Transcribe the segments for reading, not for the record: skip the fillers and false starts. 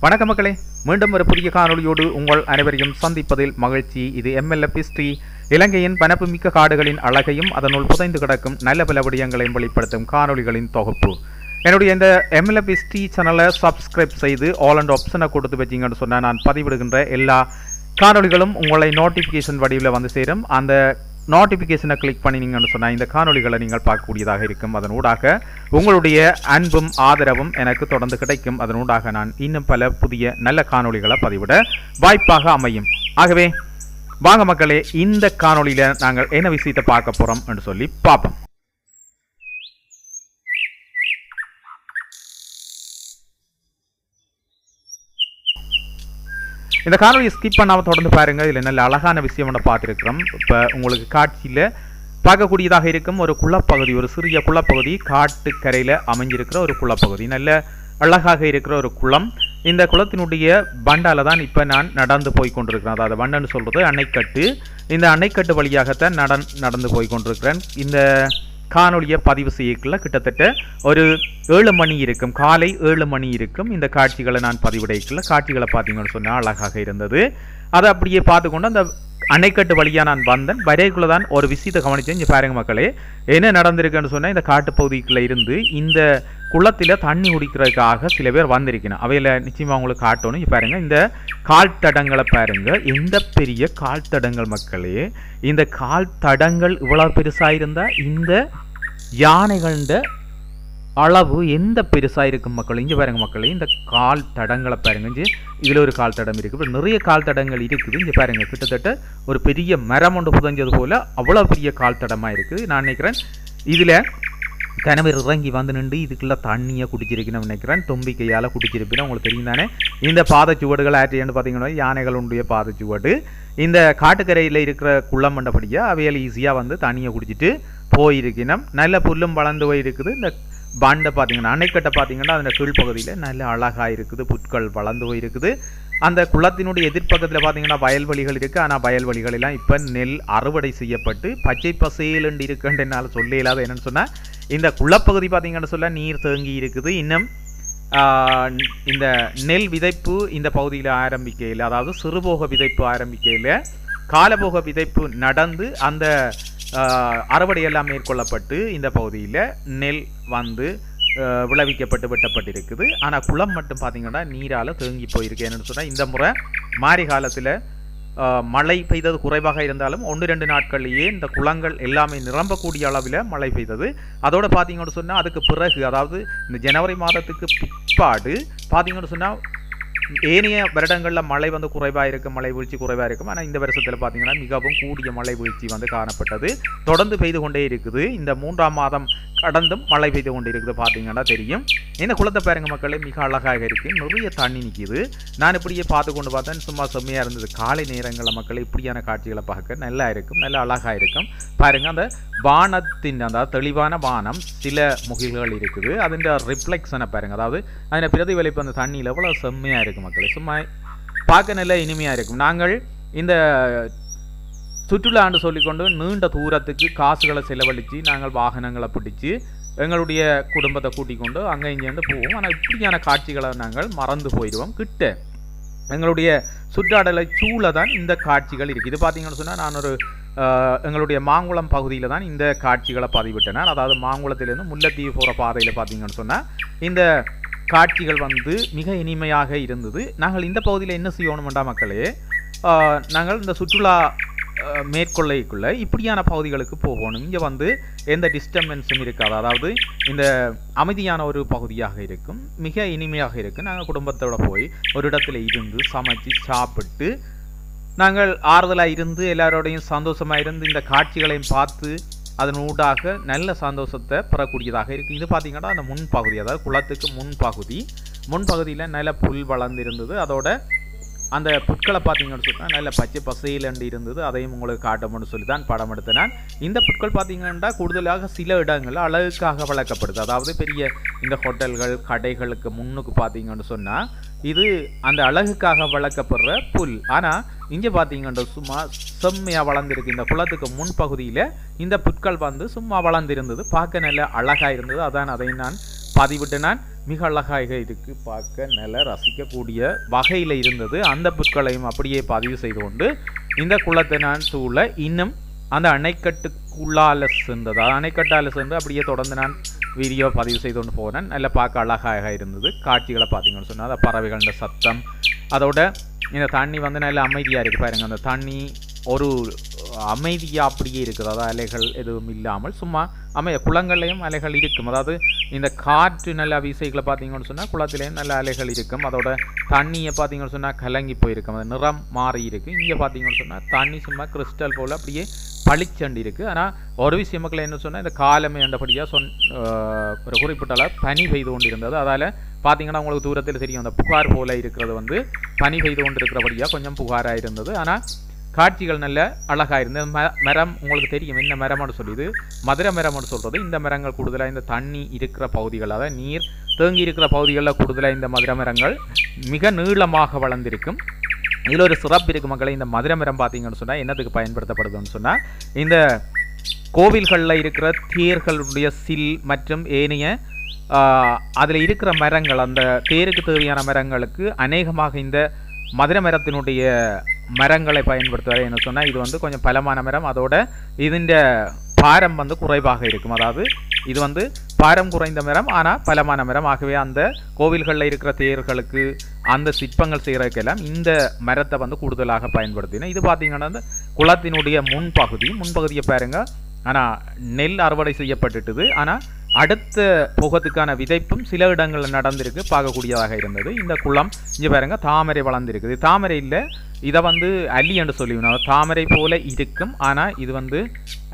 வணக்கம் மக்களே, மீண்டும் ஒரு புதிய காணொளியோடு உங்கள் அனைவரையும் சந்திப்பதில் மகிழ்ச்சி. இது MLF ஹிஸ்டரி, இலங்கையின் பனப்புமிக்க காடுகளின் அழகையும் அதனுள் புதைந்து கிடக்கும் நல்ல பல விடயங்களையும் வெளிப்படுத்தும் காணொளிகளின் தொகுப்பு. என்னுடைய இந்த MLF ஹிஸ்டரி சேனலை சப்ஸ்கிரைப் செய்து ஆல் அண்ட் ஆப்ஷனை கொடுத்து வச்சிங்கன்னு சொன்னால் நான் பதிவிடுகின்ற எல்லா காணொளிகளும் உங்களை நோட்டிஃபிகேஷன் வடிவில் வந்து சேரும். அந்த நோட்டிஃபிகேஷனை கிளிக் பண்ணினீங்கன்னு சொன்னால் இந்த காணொளிகளை நீங்கள் பார்க்கக்கூடியதாக இருக்கும். அதனூடாக உங்களுடைய அன்பும் ஆதரவும் எனக்கு தொடர்ந்து கிடைக்கும். அதனூடாக நான் இன்னும் பல புதிய நல்ல காணொளிகளை பதிவிட வாய்ப்பாக அமையும். ஆகவே வாங்க மக்களே, இந்த காணொளியில் நாங்கள் என்ன விஷயத்தை பார்க்க போகிறோம் என்று சொல்லி பார்ப்போம். இந்த காணொலியை ஸ்கிப் பண்ணாமல் தொடர்ந்து பாருங்கள். இதில் நல்ல அழகான விஷயம் ஒன்று பார்த்துருக்கிறோம். இப்போ உங்களுக்கு காட்சியில் பார்க்கக்கூடியதாக இருக்கும் ஒரு குளப்பகுதி, ஒரு சிறிய குளப்பகுதி, காட்டுக்கரையில் அமைஞ்சிருக்கிற ஒரு குளப்பகுதி, நல்ல அழகாக இருக்கிற ஒரு குளம். இந்த குளத்தினுடைய பண்டால தான் இப்போ நான் நடந்து போய் கொண்டிருக்கிறேன். அதாவது பண்டன்னு சொல்கிறது அணைக்கட்டு. இந்த அணைக்கட்டு வழியாகத்தான் நடந்து போய் கொண்டிருக்கிறேன். இந்த காணொலியை பதிவு செய்யக்குள்ள கிட்டத்தட்ட ஒரு 7 மணி இருக்கும், காலை 7 மணி இருக்கும். இந்த காட்சிகளை நான் பதிவிடைக்குள்ள காட்சிகளை பார்த்தீங்கன்னு சொன்னால் அழகாக இருந்தது. அதை அப்படியே பார்த்துக்கொண்டு அந்த அணைக்கட்டு வழியாக நான் வந்தேன். வரைக்குள்ள தான் ஒரு விஷயத்தை கவனித்தேன். இங்கே பாருங்க மக்களே, என்ன நடந்திருக்குன்னு சொன்னால் இந்த காட்டுப்பகுதிக்குள்ளே இருந்து இந்த குளத்தில் தண்ணி குடிக்கிறதுக்காக சில பேர் வந்திருக்கணும். அவையில் நிச்சயமாக உங்களுக்கு காட்டணும். இங்கே பாருங்கள், இந்த கால் தடங்களை பாருங்கள், எந்த பெரிய கால் தடங்கள் மக்களே. இந்த கால் தடங்கள் இவ்வளோ பெருசாக இருந்தால் இந்த யானைகள அளவு எந்த பெருசாக இருக்கும் மக்கள். இங்கே பாருங்க மக்களே, இந்த கால் தடங்களை பாருங்க. இதில் ஒரு கால் தடம் இருக்குது, நிறைய கால் தடங்கள் இருக்குது. இங்கே பாருங்க, கிட்டத்தட்ட ஒரு பெரிய மரம் ஒன்று புதஞ்சது போல் அவ்வளோ பெரிய கால் தடமாக இருக்குது. நான் நினைக்கிறேன் இதில் கணவர் இறங்கி வந்து நின்று இதுக்குள்ள தண்ணியை குடிச்சிருக்கணும்னு நினைக்கிறேன். தும்பிக்கையால் குடிச்சிருப்பேன். உங்களுக்கு தெரியும் தானே இந்த பாதச்சுவடுகள் ஆற்றியன்னு பார்த்தீங்கன்னா யானைகளுடைய பாதச்சுவடு. இந்த காட்டுக்கரையில் இருக்கிற குளம் மண்டபடியாக அவையில் ஈஸியாக வந்து தண்ணியை குடிச்சிட்டு போயிருக்கணும். நல்ல புல்லும் வளர்ந்து போயிருக்குது. இந்த பண்டை பார்த்தீங்கன்னா அணைக்கட்டை பார்த்தீங்கன்னா அதன் கீழ்ப்பகுதியில் நல்ல அழகாக இருக்குது, புட்கள் வளர்ந்து போயிருக்குது. அந்த குளத்தினுடைய எதிர்ப்பக்கத்தில் பார்த்தீங்கன்னா வயல்வெளிகள் இருக்குது. ஆனால் வயல்வெளிகள் எல்லாம் இப்போ நெல் அறுவடை செய்யப்பட்டு பச்சை பசேலுண்டு இருக்குன்னு என்னால் சொல்ல இல்லாத. என்னென்னு சொன்னால் இந்த குளப்பகுதி பார்த்தீங்கன்னு சொல்ல நீர் தேங்கி இருக்குது. இன்னும் இந்த நெல் விதைப்பு இந்த பகுதியில் ஆரம்பிக்கையில், அதாவது சிறுபோக விதைப்பு ஆரம்பிக்கையில் காலபோக விதைப்பு நடந்து அந்த அறுவடையெல்லாம் மேற்கொள்ளப்பட்டு இந்த பகுதியில் நெல் வந்து விளைவிக்கப்பட்டு வெட்டப்பட்டிருக்குது. ஆனால் குளம் மட்டும் பார்த்தீங்கன்னா நீரால் தேங்கி போயிருக்கு. என்னென்னு சொன்னால் இந்த முறை மாரி காலத்தில் மழை பெய்தது குறைவாக இருந்தாலும் 1-2 நாட்கள்லேயே இந்த குளங்கள் எல்லாமே நிரம்பக்கூடிய அளவில் மழை பெய்தது. அதோடு பார்த்தீங்கன்னு சொன்னால் அதுக்கு பிறகு, அதாவது இந்த ஜனவரி மாதத்துக்கு பிற்பாடு பார்த்தீங்கன்னு சொன்னால் ஏனைய வருடங்களில் மழை வந்து குறைவாக இருக்கும், மழை வீழ்ச்சி குறைவாக இருக்கும். ஆனால் இந்த வருஷத்தில் பார்த்தீங்கன்னா மிகவும் கூடிய மழை வீழ்ச்சி வந்து காணப்பட்டது. தொடர்ந்து பெய்து கொண்டே இருக்குது. இந்த 3ஆம் மாதம் கடந்தும் மழை பெய்து கொண்டு இருக்குது. பார்த்தீங்கன்னா தெரியும். இந்த குளத்தை பாருங்க மக்களே, மிக அழகாக இருக்குது. நிறைய தண்ணி நிற்கிது. நான் இப்படியே பார்த்து கொண்டு பார்த்தேன், சும்மா செம்மையாக இருந்தது. காலை நேரங்களில் மக்களே இப்படியான காட்சிகளை பார்க்க நல்லா இருக்கும், நல்லா அழகாக இருக்கும். பாருங்கள், அந்த வானத்தின் அந்த தெளிவான வானம், சில முகில்கள் இருக்குது, அதன் ரிஃப்ளெக்ஷனை பாருங்கள். அதாவது அதில் பிரதிபலிப்பு அந்த தண்ணியில் எவ்வளோ செம்மையாக இருக்குது மக்களே. சும்மா பார்க்க நல்ல இனிமையாக இருக்கும். நாங்கள் இந்த சுற்றுலான்னு சொல்லிக்கொண்டு நீண்ட தூரத்துக்கு காசுகளை செலவழித்து நாங்கள் வாகனங்களை பிடிச்சி எங்களுடைய குடும்பத்தை கூட்டிக் கொண்டு அங்கே இங்கேருந்து போவோம். ஆனால் இப்படியான காட்சிகளை நாங்கள் மறந்து போயிடுவோம். கிட்ட எங்களுடைய சுற்றாடலை சூழ தான் இந்த காட்சிகள் இருக்குது. இது பார்த்தீங்கன்னு சொன்னால் நான் ஒரு எங்களுடைய மாங்குளம் பகுதியில் தான் இந்த காட்சிகளை பதிவிட்டேன். அதாவது மாங்குளத்திலேருந்து முல்லைத்தீவு போகிற பாதையில் பார்த்தீங்கன்னு சொன்னால் இந்த காட்சிகள் வந்து மிக இனிமையாக இருந்தது. நாங்கள் இந்த பகுதியில் என்ன செய்யணுமெண்டா மக்களே, நாங்கள் இந்த சுற்றுலா மேற்கொள்ளைக்குள்ள இப்படியான பகுதிகளுக்கு போகணும். இங்கே வந்து எந்த டிஸ்டர்பன்ஸும் இருக்காது. அதாவது இந்த அமைதியான ஒரு பகுதியாக இருக்கும், மிக இனிமையாக இருக்கும். நாங்கள் குடும்பத்தோட போய் ஒரு இடத்துல இருந்து சமைச்சு சாப்பிட்டு நாங்கள் ஆறுதலாக இருந்து எல்லாரோடையும் சந்தோஷமாக இருந்து இந்த காட்சிகளையும் பார்த்து அதன் ஊடாக நல்ல சந்தோஷத்தை பெறக்கூடியதாக இருக்குது. இது பார்த்திங்கன்னா அந்த முன்பகுதி, அதாவது குளத்துக்கு முன்பகுதியில் நல்ல புல் வளர்ந்திருந்தது. அதோட அந்த புட்களை பார்த்தீங்கன்னு சொன்னால் நல்ல பச்சை பசையிலண்டு இருந்தது. அதையும் உங்களுக்கு காட்டணும்னு சொல்லி தான் படம் எடுத்தேன். இந்த புட்கள் பார்த்தீங்கன்னா கூடுதலாக சில இடங்களில் அழகுக்காக வளர்க்கப்படுது. அதாவது பெரிய இந்த ஹோட்டல்கள் கடைகளுக்கு முன்னுக்கு பார்த்தீங்கன்னு சொன்னால் இது அந்த அழகுக்காக வளர்க்கப்படுற புல். ஆனால் இங்கே பார்த்தீங்கன்னா சும்மா செம்மையாக வளர்ந்துருக்கு. இந்த குளத்துக்கு முன்பகுதியில் இந்த புட்கள் வந்து சும்மா வளர்ந்துருந்தது, பார்க்க நல்ல அழகாக இருந்தது. அதான் அதை நான் பதிவிட்டு நான் மிக அழகாக இருக்கு, பார்க்க நல்ல ரசிக்கக்கூடிய வகையில் இருந்தது. அந்த புட்களையும் அப்படியே பதிவு செய்து கொண்டு இந்த குளத்தை நான் சூழ இன்னும் அந்த அணைக்கட்டுக்குள்ளால சென்றது, அணைக்கட்டால் சென்று அப்படியே தொடர்ந்து நான் வீடியோ பதிவு செய்து கொண்டு போனேன். நல்லா பார்க்க அழகாக இருந்தது. காட்சிகளை பார்த்தீங்கன்னு சொன்னால் அந்த பறவைகளோட சத்தம், அதோட இந்த தண்ணி வந்து நல்ல அமைதியாக இருக்குது பாருங்க. அந்த தண்ணி ஒரு அமைதியாக அப்படியே இருக்குது, அதாவது அலைகள் எதுவும் இல்லாமல் சும்மா குளங்கள்லையும் அலைகள் இருக்கும். அதாவது இந்த காற்று நல்ல வீசைகளை பார்த்தீங்கன்னு சொன்னால் குளத்திலையும் நல்ல அலைகள் இருக்கும். அதோட தண்ணியை பார்த்தீங்கன்னு சொன்னால் கலங்கி போயிருக்கும், அது நிறம் மாறி இருக்குது. இங்கே பார்த்தீங்கன்னு சொன்னால் தண்ணி சும்மா கிறிஸ்டல் போல் அப்படியே பளிச்சண்டி இருக்குது. ஆனால் ஒரு விஷயம் மக்கள் என்ன சொன்னால் இந்த காலமே அந்தபடியாக ஒரு குறிப்பிட்ட அளவு பனி பெய்து கொண்டு இருந்தது. அதால் பார்த்தீங்கன்னா உங்களுக்கு தூரத்தில் தெரியும் அந்த புகார் போல் இருக்கிறது வந்து பனி பெய்து கொண்டு இருக்கிறபடியாக கொஞ்சம் புகாராக இருந்தது. ஆனால் காட்சிகள் நல்ல அழகாக இருந்தது. மரம் உங்களுக்கு தெரியும் என்ன மரம்னு சொல்லி, இது மதுரை மரம்னு சொல்கிறது. இந்த மரங்கள் கூடுதலாக இந்த தண்ணி இருக்கிற பகுதிகள், அதாவது நீர் தேங்கி இருக்கிற பகுதிகளில் கூடுதலாக இந்த மதுரை மரங்கள் மிக நீளமாக வளர்ந்திருக்கும். இதில் ஒரு சிறப்பு இருக்குது மக்களை. இந்த மதுரை மரம் பார்த்தீங்கன்னு சொன்னால் என்னத்துக்கு பயன்படுத்தப்படுதுன்னு சொன்னால் இந்த கோவில்களில் இருக்கிற தேர்களுடைய சில் மற்றும் ஏனைய அதில் இருக்கிற மரங்கள், அந்த தேருக்கு தேவையான மரங்களுக்கு அநேகமாக இந்த மதுரை மரத்தினுடைய மரங்களை பயன்படுத்துவது என்ன சொன்னால் இது வந்து கொஞ்சம் பலமான மரம், அதோட இதுண்ட பாரம் வந்து குறைவாக இருக்கும். அதாவது இது வந்து பாரம் குறைந்த மரம் ஆனால் பலமான மரம். ஆகவே அந்த கோவில்களில் இருக்கிற தேர்களுக்கு அந்த சிற்பங்கள் செய்கிறதுக்கெல்லாம் இந்த மரத்தை வந்து கூடுதலாக பயன்படுத்தினேன். இது பார்த்தீங்கன்னா அந்த குளத்தினுடைய முன்பகுதியை பாருங்க. ஆனால் நெல் அறுவடை செய்யப்பட்டுட்டுது. ஆனால் அடுத்த போகத்துக்கான விதைப்பும் சில இடங்களில் நடந்திருக்கு, பார்க்கக்கூடியதாக இருந்தது. இந்த குளம் இங்கே பாருங்க தாமரை வளர்ந்துருக்குது. தாமரை இல்லை, இதை வந்து அல்லி என்று சொல்லிவிடும். தாமரை போல இருக்கும், ஆனால் இது வந்து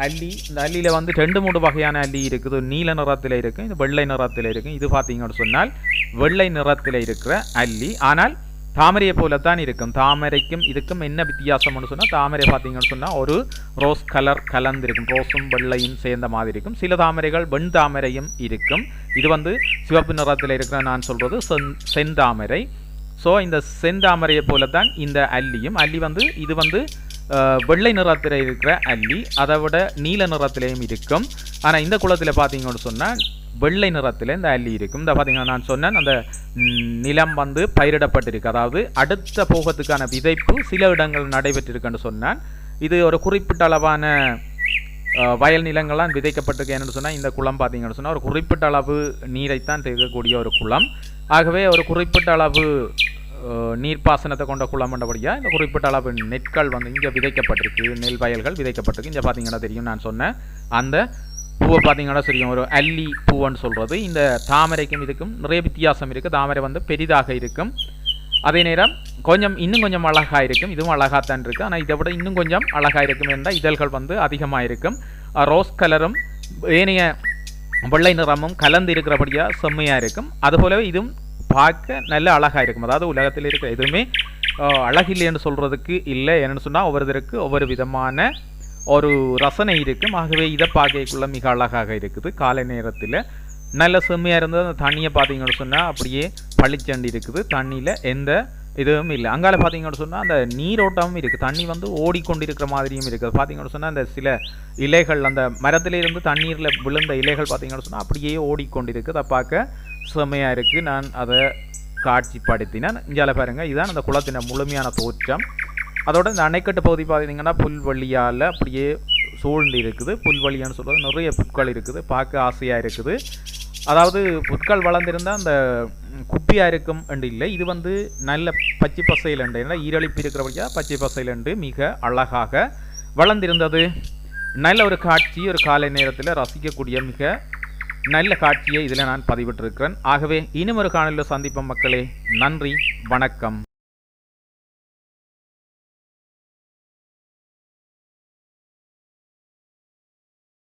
அல்லி. இந்த அல்லியில் வந்து 2-3 வகையான அல்லி இருக்குது. நீல நிறத்தில் இருக்குது, இது வெள்ளை நிறத்தில் இருக்குது. இது பார்த்தீங்கன்னு சொன்னால் வெள்ளை நிறத்தில் இருக்கிற அல்லி, ஆனால் தாமரையை போலத்தான் இருக்கும். தாமரைக்கும் இதுக்கும் என்ன வித்தியாசம்னு சொன்னால் தாமரை பார்த்தீங்கன்னு சொன்னால் ஒரு ரோஸ் கலர் கலந்திருக்கும், ரோஸும் வெள்ளையும் சேர்ந்த மாதிரி இருக்கும். சில தாமரைகள் வெண் தாமரையும் இருக்கும். இது வந்து சிவப்பு நிறத்தில் இருக்கிற நான் சொல்கிறது செந்தாமரை. ஸோ இந்த செந்தாமரையை போலத்தான் இந்த அல்லியும். அல்லி வந்து இது வந்து வெள்ளை நிறத்தில் இருக்கிற அல்லி, அதை விட நீல நிறத்திலையும் இருக்கும். ஆனால் இந்த குளத்தில் பார்த்தீங்கன்னு சொன்னால் வெள்ளை நிறத்தில் இந்த அல்லி இருக்கும். இந்த பார்த்தீங்கன்னா நான் சொன்னேன் அந்த நிலம் வந்து பயிரிடப்பட்டிருக்கு, அதாவது அடுத்த போகத்துக்கான விதைப்பு சில இடங்கள் நடைபெற்றிருக்குன்னு சொன்னான். இது ஒரு குறிப்பிட்ட அளவான வயல் நிலங்கள்லாம் விதைக்கப்பட்டிருக்கு. என்னென்னு சொன்னால் இந்த குளம் பார்த்தீங்கன்னு சொன்னால் ஒரு குறிப்பிட்ட அளவு நீரைத்தான் தேக்கக்கூடிய ஒரு குளம். ஆகவே ஒரு குறிப்பிட்ட அளவு நீர்ப்பாசனத்தை கொண்ட குளம் என்றபடியாக இந்த குறிப்பிட்ட அளவு நெற்கள் வந்து இங்கே விதைக்கப்பட்டிருக்கு, நெல் வயல்கள் விதைக்கப்பட்டிருக்கு. இங்கே பார்த்தீங்கன்னா தெரியும் நான் சொன்னேன் அந்த பூவை பார்த்தீங்கன்னா தெரியும், ஒரு அல்லி பூவன்னு சொல்கிறது. இந்த தாமரைக்கும் இதுக்கும் நிறைய வித்தியாசம் இருக்குது. தாமரை வந்து பெரிதாக இருக்கும், அதே நேரம் இன்னும் கொஞ்சம் அழகாக இருக்கும். இதுவும் அழகாகத்தான் இருக்குது, ஆனால் இதை விட இன்னும் கொஞ்சம் அழகாக இருக்கும் என்றால் இதழ்கள் வந்து அதிகமாக இருக்கும். ரோஸ் கலரும் ஏனைய வெள்ளை நிறமும் கலந்து இருக்கிறபடியாக செம்மையாக இருக்கும். அதுபோலவே இதுவும் பார்க்க நல்ல அழகாக இருக்கும். அதாவது உலகத்தில் இருக்கிற எதுவுமே அழகில்லை என்று சொல்கிறதுக்கு இல்லை. என்னென்னு சொன்னால் ஒவ்வொருத்தருக்கு ஒவ்வொரு விதமான ஒரு ரசனை இருக்கும். ஆகவே இதை பார்க்கக்குள்ள மிக அழகாக இருக்குது. காலை நேரத்தில் நல்ல செம்மையாக இருந்தது. அந்த தண்ணியை பார்த்தீங்கன்னு சொன்னால் அப்படியே பளிச்சண்டி இருக்குது, தண்ணியில் எந்த இதுவும் இல்லை. அங்கால பார்த்தீங்கன்னு சொன்னால் அந்த நீரோட்டமும் இருக்குது, தண்ணி வந்து ஓடிக்கொண்டிருக்கிற மாதிரியும் இருக்குது. பார்த்தீங்கன்னு சொன்னால் அந்த சில இலைகள் அந்த மரத்திலிருந்து தண்ணீரில் விழுந்த இலைகள் பார்த்தீங்கன்னு சொன்னால் அப்படியே ஓடிக்கொண்டிருக்குது. அதை பார்க்க செம்மையாக இருக்குது. நான் அதை காட்சிப்படுத்தினேன். இங்கால பாருங்கள், இதுதான் அந்த குளத்தின் முழுமையான தோற்றம். அதோட இந்த அணைக்கட்டு பகுதி பார்த்தீங்கன்னா புல்வெளியால் அப்படியே சூழ்ந்து இருக்குது. புல்வெளியான்னு சொல்கிறது நிறைய புட்கள் இருக்குது, பார்க்க ஆசையாக இருக்குது. அதாவது புட்கள் வளர்ந்துருந்தால் அந்த குப்பியாக இருக்கும் என்று இல்லை, இது வந்து நல்ல பச்சை பசையிலண்டு, ஏன்னா ஈரழிப்பு இருக்கிறபடியாக பச்சை பசையிலண்டு மிக அழகாக வளர்ந்திருந்தது. நல்ல ஒரு காட்சி, ஒரு காலை நேரத்தில் ரசிக்கக்கூடிய மிக நல்ல காட்சியை இதில் நான் பதிவிட்டிருக்கிறேன். ஆகவே இன்னும் ஒரு காணொலியில் சந்திப்போம் மக்களே. நன்றி, வணக்கம்.